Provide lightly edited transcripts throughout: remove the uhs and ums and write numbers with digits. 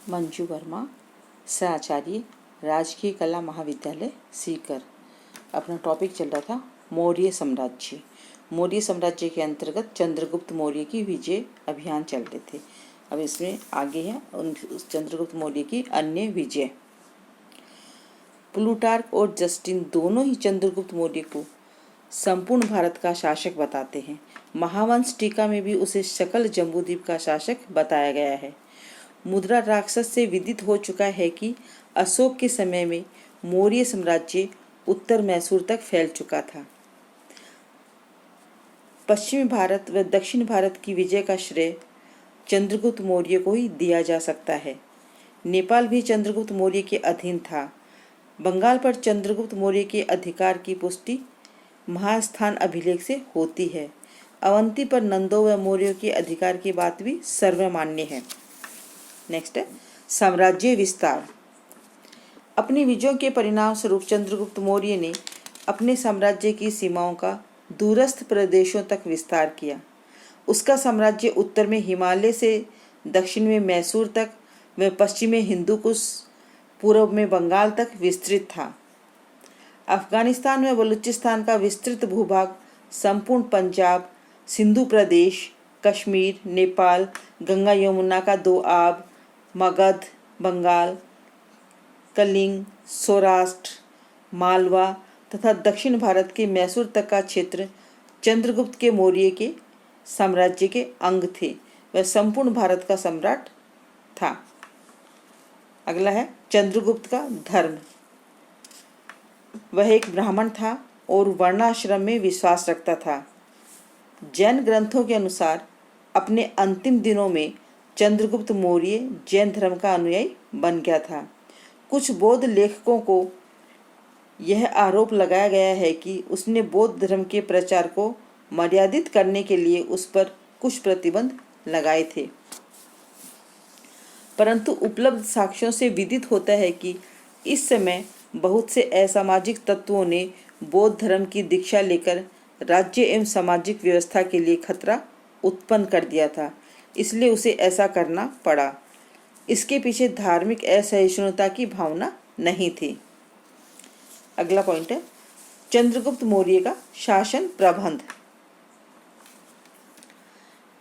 मंजू वर्मा, सहआचार्य, राजकीय कला महाविद्यालय सीकर। अपना टॉपिक चल रहा था मौर्य साम्राज्य। मौर्य साम्राज्य के अंतर्गत चंद्रगुप्त मौर्य की विजय अभियान चल रहे थे। अब इसमें आगे है उस चंद्रगुप्त मौर्य की अन्य विजय। प्लूटार्क और जस्टिन दोनों ही चंद्रगुप्त मौर्य को संपूर्ण भारत का शासक बताते हैं। महावंश टीका में भी उसे सकल जम्बूद्वीप का शासक बताया गया है। मुद्रा राक्षस से विदित हो चुका है कि अशोक के समय में मौर्य साम्राज्य उत्तर मैसूर तक फैल चुका था। पश्चिमी भारत व दक्षिण भारत की विजय का श्रेय चंद्रगुप्त मौर्य को ही दिया जा सकता है। नेपाल भी चंद्रगुप्त मौर्य के अधीन था। बंगाल पर चंद्रगुप्त मौर्य के अधिकार की पुष्टि महास्थान अभिलेख से होती है। अवंती पर नंदों व मौर्यों के अधिकार की बात भी सर्वमान्य है। नेक्स्ट है साम्राज्य विस्तार। अपनी विजयों के परिणाम स्वरूप चंद्रगुप्त मौर्य ने अपने साम्राज्य की सीमाओं का दूरस्थ प्रदेशों तक विस्तार किया। उसका साम्राज्य उत्तर में हिमालय से दक्षिण में मैसूर तक व पश्चिम में हिंदुकुश, पूर्व में बंगाल तक विस्तृत था। अफगानिस्तान में बलूचिस्तान का विस्तृत भूभाग, संपूर्ण पंजाब, सिंधु प्रदेश, कश्मीर, नेपाल, गंगा यमुना का दोआब, मगध, बंगाल, कलिंग, सौराष्ट्र, मालवा तथा दक्षिण भारत के मैसूर तक का क्षेत्र चंद्रगुप्त के मौर्य के साम्राज्य के अंग थे। वह संपूर्ण भारत का सम्राट था। अगला है चंद्रगुप्त का धर्म। वह एक ब्राह्मण था और वर्णाश्रम में विश्वास रखता था। जैन ग्रंथों के अनुसार अपने अंतिम दिनों में चंद्रगुप्त मौर्य जैन धर्म का अनुयायी बन गया था। कुछ बौद्ध लेखकों को यह आरोप लगाया गया है कि उसने बौद्ध धर्म के प्रचार को मर्यादित करने के लिए उस पर कुछ प्रतिबंध लगाए थे, परंतु उपलब्ध साक्ष्यों से विदित होता है कि इस समय बहुत से असामाजिक तत्वों ने बौद्ध धर्म की दीक्षा लेकर राज्य एवं सामाजिक व्यवस्था के लिए खतरा उत्पन्न कर दिया था, इसलिए उसे ऐसा करना पड़ा। इसके पीछे धार्मिक असहिष्णुता की भावना नहीं थी। अगला पॉइंट है चंद्रगुप्त मौर्य का शासन प्रबंध।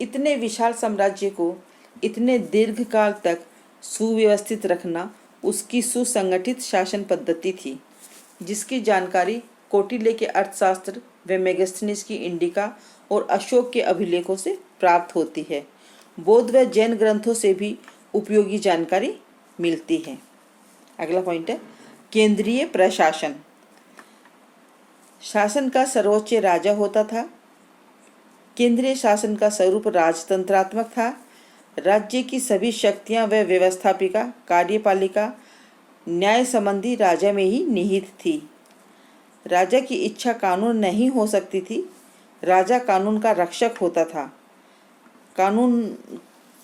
इतने विशाल साम्राज्य को इतने दीर्घ काल तक सुव्यवस्थित रखना उसकी सुसंगठित शासन पद्धति थी, जिसकी जानकारी कौटिल्य के अर्थशास्त्र व मेगास्थनीज की इंडिका और अशोक के अभिलेखों से प्राप्त होती है। बौद्ध व जैन ग्रंथों से भी उपयोगी जानकारी मिलती है। अगला पॉइंट है केंद्रीय प्रशासन। शासन का सर्वोच्च राजा होता था। केंद्रीय शासन का स्वरूप राजतंत्रात्मक था। राज्य की सभी शक्तियां व व्यवस्थापिका, कार्यपालिका, न्याय संबंधी राजा में ही निहित थी। राजा की इच्छा कानून नहीं हो सकती थी। राजा कानून का रक्षक होता था। कानून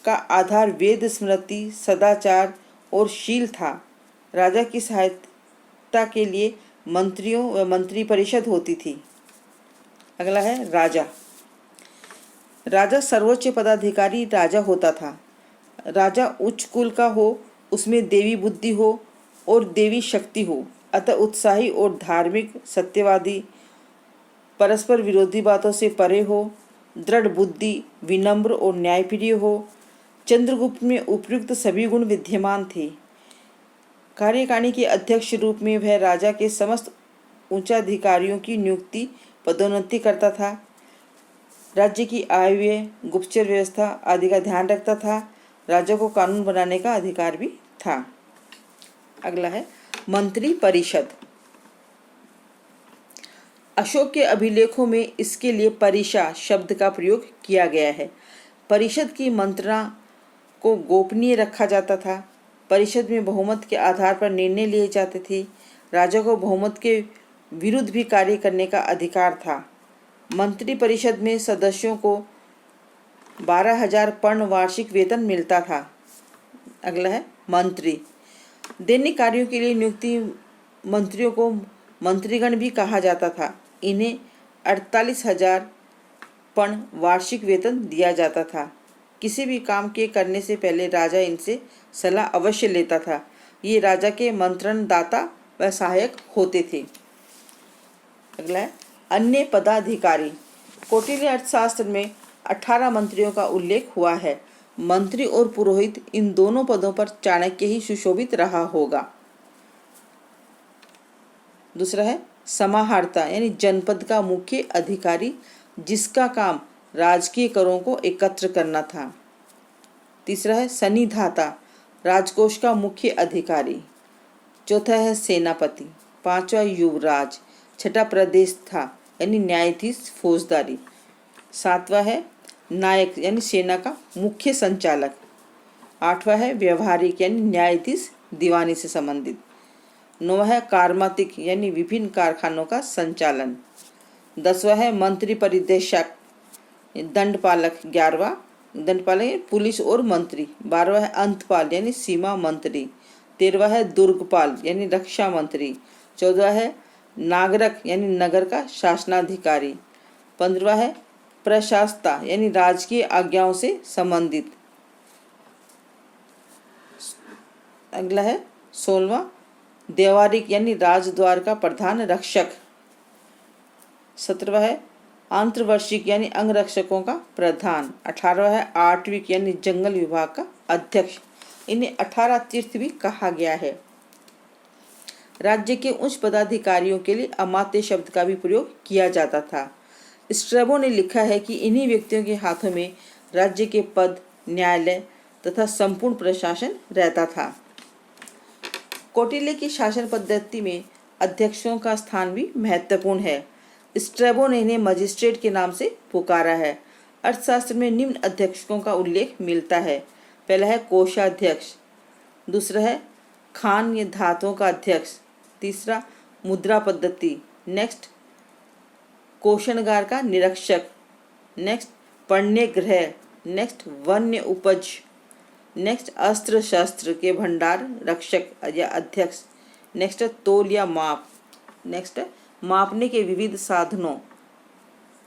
का आधार वेद, स्मृति, सदाचार और शील था। राजा की सहायता के लिए मंत्रियों व मंत्री परिषद होती थी। अगला है राजा। राजा सर्वोच्च पदाधिकारी राजा होता था। राजा उच्च कुल का हो, उसमें देवी बुद्धि हो और देवी शक्ति हो, अतः उत्साही और धार्मिक, सत्यवादी, परस्पर विरोधी बातों से परे हो, दृढ़ बुद्धि, विनम्र और न्यायप्रिय हो। चंद्रगुप्त में उपयुक्त सभी गुण विद्यमान थे। कार्यकारिणी के अध्यक्ष रूप में वह राजा के समस्त उच्चाधिकारियों की नियुक्ति, पदोन्नति करता था। राज्य की आय व्यय, गुप्तचर व्यवस्था आदि का ध्यान रखता था। राजा को कानून बनाने का अधिकार भी था। अगला है मंत्री परिषद। अशोक के अभिलेखों में इसके लिए परिषा शब्द का प्रयोग किया गया है। परिषद की मंत्रणा को गोपनीय रखा जाता था। परिषद में बहुमत के आधार पर निर्णय लिए जाते थे। राजा को बहुमत के विरुद्ध भी कार्य करने का अधिकार था। मंत्री परिषद में सदस्यों को 12,000 पर्ण वार्षिक वेतन मिलता था। अगला है मंत्री। दैनिक कार्यों के लिए नियुक्ति मंत्रियों को मंत्रीगण भी कहा जाता था। इन्हें 48,000 पर्ण वार्षिक वेतन दिया जाता था। किसी भी काम के करने से पहले राजा इनसे सलाह अवश्य लेता था। ये राजा के मंत्रणदाता व सहायक होते थे। अगला है अन्य पदाधिकारी। कौटिल्य अर्थशास्त्र में 18 मंत्रियों का उल्लेख हुआ है। मंत्री और पुरोहित इन दोनों पदों पर चाणक्य ही सुशोभित रहा होगा। दूसरा है समाहर्ता यानी जनपद का मुख्य अधिकारी, जिसका काम राजकीय करों को एकत्र करना था। तीसरा है सन्निधाता, राजकोष का मुख्य अधिकारी। चौथा है सेनापति। पांचवा युवराज। छठा प्रदेश था यानी न्यायाधीश फौजदारी। सातवां है नायक यानी सेना का मुख्य संचालक। आठवां है व्यवहारिक यानी न्यायाधीश दीवानी से संबंधित। नौवां है कार्मातिक यानी विभिन्न कारखानों का संचालन। 10वां है मंत्री परिदेशक दंडपालक। 11वां दंडपालक पुलिस और मंत्री। 12वां है अंतपाल यानी सीमा मंत्री। 13वां है दुर्गपाल यानी रक्षा मंत्री। 14वां है नागरक यानी नगर का शासनाधिकारी। 15वां है प्रशासता यानी राजकीय आज्ञाओं से संबंधित। अगला है 16वां देवारिक यानी राजद्वार का प्रधान रक्षक। 17वां है आंतरवर्षिक यानी अंगरक्षकों का प्रधान। 18वां है आर्टविक यानी जंगल विभाग का अध्यक्ष। इन्हें 18 तीर्थ भी कहा गया है। राज्य के उच्च पदाधिकारियों के लिए अमात्य शब्द का भी प्रयोग किया जाता था। स्ट्रैबो ने लिखा है कि इन्हीं व्यक्तियों के हाथों में राज्य के पद, न्यायालय तथा संपूर्ण प्रशासन रहता था। कौटिल्य की शासन पद्धति में अध्यक्षों का स्थान भी महत्वपूर्ण है। स्ट्रैबो ने इन्हें मजिस्ट्रेट के नाम से पुकारा है। अर्थशास्त्र में निम्न अध्यक्षों का उल्लेख मिलता है। पहला है कोषाध्यक्ष। दूसरा है खान या धातुओं का अध्यक्ष। तीसरा मुद्रा पद्धति। नेक्स्ट कोषागार का निरीक्षक। नेक्स्ट पण्य गृह। नेक्स्ट वन्य उपज। नेक्स्ट अस्त्र शस्त्र के भंडार रक्षक या अध्यक्ष। नेक्स्ट तोल या माप। नेक्स्ट मापने के विविध साधनों।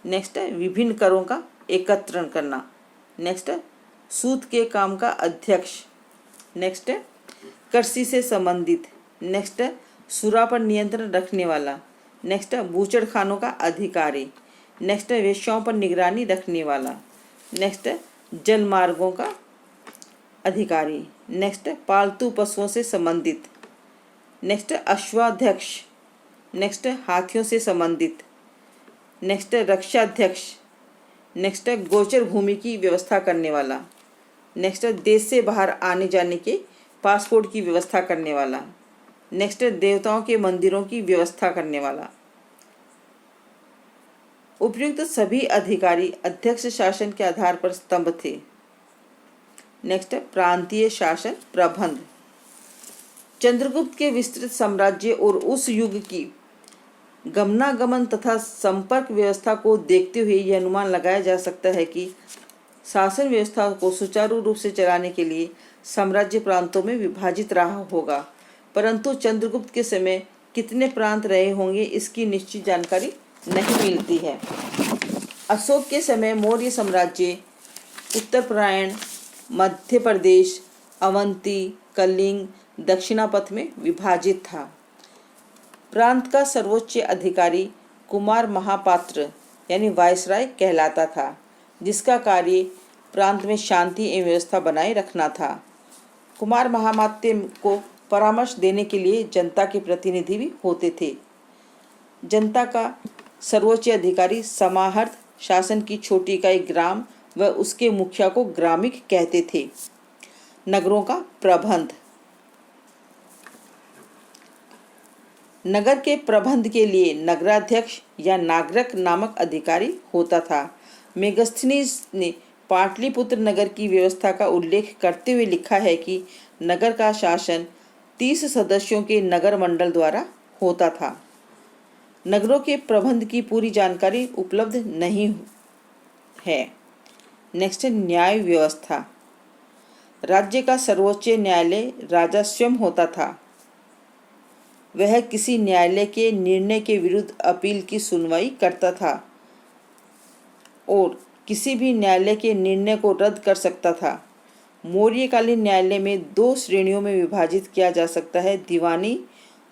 नेक्स्ट विभिन्न करों का एकत्रण करना। नेक्स्ट सूत के काम का अध्यक्ष। नेक्स्ट कृषि से संबंधित। नेक्स्ट सुरा पर नियंत्रण रखने वाला। नेक्स्ट बूचड़खानों का अधिकारी। नेक्स्ट वेश्याओं पर निगरानी रखने वाला। नेक्स्ट जल मार्गों का अधिकारी। नेक्स्ट पालतू पशुओं से संबंधित। नेक्स्ट अश्वाध्यक्ष। नेक्स्ट हाथियों से संबंधित। नेक्स्ट रक्षाध्यक्ष। नेक्स्ट गोचर भूमि की व्यवस्था करने वाला। नेक्स्ट देश से बाहर आने जाने के पासपोर्ट की व्यवस्था करने वाला। नेक्स्ट देवताओं के मंदिरों की व्यवस्था करने वाला। उपयुक्त सभी अधिकारी अध्यक्ष शासन के आधार पर स्तंभ थे। नेक्स्ट प्रांतीय शासन प्रबंध। चंद्रगुप्त के विस्तृत साम्राज्य और उस युग की गमनागमन तथा संपर्क व्यवस्था को देखते हुए यह अनुमान लगाया जा सकता है कि शासन व्यवस्था को सुचारू रूप से चलाने के लिए साम्राज्य प्रांतों में विभाजित रहा होगा, परंतु चंद्रगुप्त के समय कितने प्रांत रहे होंगे इसकी निश्चित जानकारी नहीं मिलती है। अशोक के समय मौर्य साम्राज्य उत्तरप्रायण, मध्य प्रदेश, अवंती, कलिंग, दक्षिणापथ में विभाजित था। प्रांत का सर्वोच्च अधिकारी कुमार महापात्र यानी वायसराय कहलाता था, जिसका कार्य प्रांत में शांति एवं व्यवस्था बनाए रखना था। कुमार महामात्य को परामर्श देने के लिए जनता के प्रतिनिधि भी होते थे। जनता का सर्वोच्च अधिकारी समाहर्त शासन की छोटी इकाई ग्राम व उसके मुखिया को ग्रामिक कहते थे। नगरों का प्रबंध। नगर के प्रबंध के लिए नगराध्यक्ष या नागरक नामक अधिकारी होता था। मेगस्थनीज ने पाटलिपुत्र नगर की व्यवस्था का उल्लेख करते हुए लिखा है कि नगर का शासन 30 सदस्यों के नगर मंडल द्वारा होता था। नगरों के प्रबंध की पूरी जानकारी उपलब्ध नहीं है। नेक्स्ट न्याय व्यवस्था। राज्य का सर्वोच्च न्यायालय राजा स्वयं होता था। वह किसी न्यायालय के निर्णय के विरुद्ध अपील की सुनवाई करता था और किसी भी न्यायालय के निर्णय को रद्द कर सकता था। मौर्यकालीन न्यायालय में 2 श्रेणियों में विभाजित किया जा सकता है, दीवानी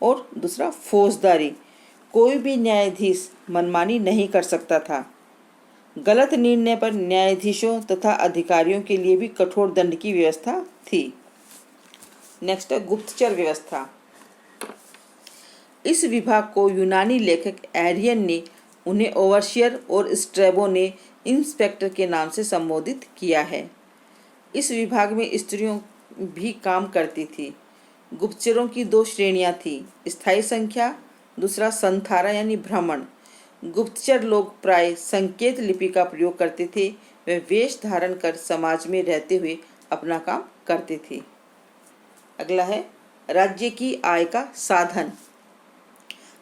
और दूसरा फौजदारी। कोई भी न्यायाधीश मनमानी नहीं कर सकता था। गलत निर्णय पर न्यायाधीशों तथा अधिकारियों के लिए भी कठोर दंड की व्यवस्था थी। नेक्स्ट है गुप्तचर व्यवस्था। इस विभाग को यूनानी लेखक एरियन ने उन्हें ओवरशियर और स्ट्रैबो ने इंस्पेक्टर के नाम से संबोधित किया है। इस विभाग में स्त्रियों भी काम करती थी। गुप्तचरों की 2 श्रेणियां थी, स्थायी संख्या, दूसरा संथारा यानी भ्रमण। गुप्तचर लोग प्राय संकेत लिपि का प्रयोग करते थे। वे वेश धारण कर समाज में रहते हुए अपना काम करते थे। अगला है राज्य की आय का साधन।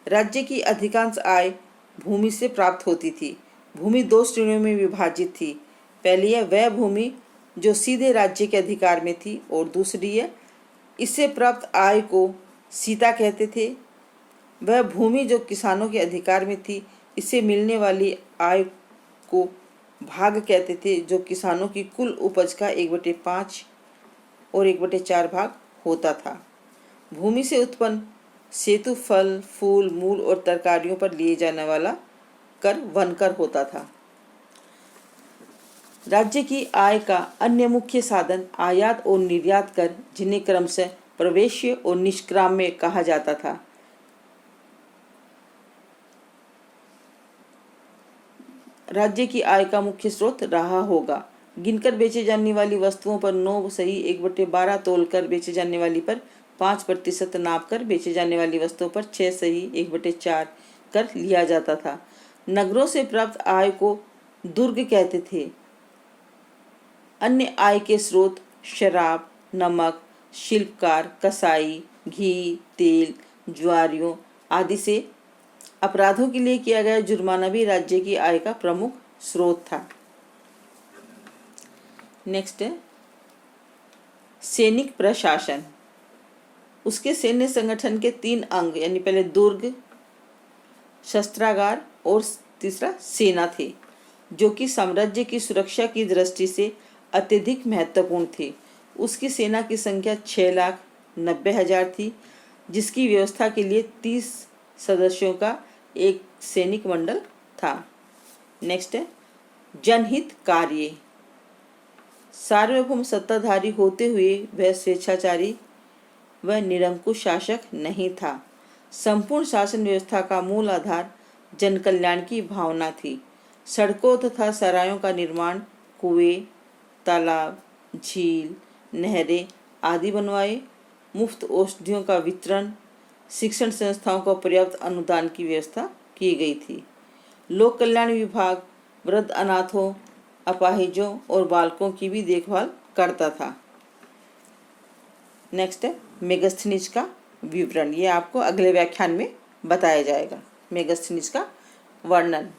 राज्य की अधिकांश आय भूमि से प्राप्त होती थी। भूमि 2 श्रेणियों में विभाजित थी। पहली है वह भूमि जो सीधे राज्य के अधिकार में थी और दूसरी है इससे प्राप्त आय को सीता कहते थे। वह भूमि जो किसानों के अधिकार में थी, इससे मिलने वाली आय को भाग कहते थे, जो किसानों की कुल उपज का 1/5 और 1/4 भाग होता था। भूमि से उत्पन्न सेतु फल, फूल, मूल और तरकारियों पर लिए जाने वाला कर वन कर होता था। राज्य की आय का अन्य मुख्य साधन आयात और निर्यात कर, जिन्हें क्रमशः प्रवेश्य और निष्क्राम्य कहा जाता था। राज्य की आय का मुख्य स्रोत रहा होगा। गिनकर बेचे जाने वाली वस्तुओं पर 9 सही 1/12 तोलकर बेचे जाने वाली पर 5% नाप कर बेचे जाने वाली वस्तुओं पर 6 सही 1/4 कर लिया जाता था। नगरों से प्राप्त आय को दुर्ग कहते थे। अन्य आय के स्रोत शराब, नमक, शिल्पकार, कसाई, घी, तेल, ज्वारियों आदि से अपराधों के लिए किया गया जुर्माना भी राज्य की आय का प्रमुख स्रोत था। नेक्स्ट है सैनिक प्रशासन। उसके सैन्य संगठन के 3 अंग यानी पहले दुर्ग, शस्त्रागार और तीसरा सेना थे, जो कि साम्राज्य की सुरक्षा की दृष्टि से अत्यधिक महत्वपूर्ण थे। उसकी सेना की संख्या 6,90,000 थी, जिसकी व्यवस्था के लिए 30 सदस्यों का एक सैनिक मंडल था। नेक्स्ट है जनहित कार्य। सार्वभौम सत्ताधारी होते हुए वह स्वेच्छाचारी व निरंकुश शासक नहीं था। संपूर्ण शासन व्यवस्था का मूल आधार जन कल्याण की भावना थी। सड़कों तथा सरायों का निर्माण, कुएं, तालाब, झील, नहरें आदि बनवाए, मुफ्त औषधियों का वितरण, शिक्षण संस्थाओं को पर्याप्त अनुदान की व्यवस्था की गई थी। लोक कल्याण विभाग वृद्ध, अनाथों, अपाहिजों और बालकों की भी देखभाल करता था। नेक्स्ट है मेगास्थनीज का विवरण। ये आपको अगले व्याख्यान में बताया जाएगा, मेगास्थनीज का वर्णन।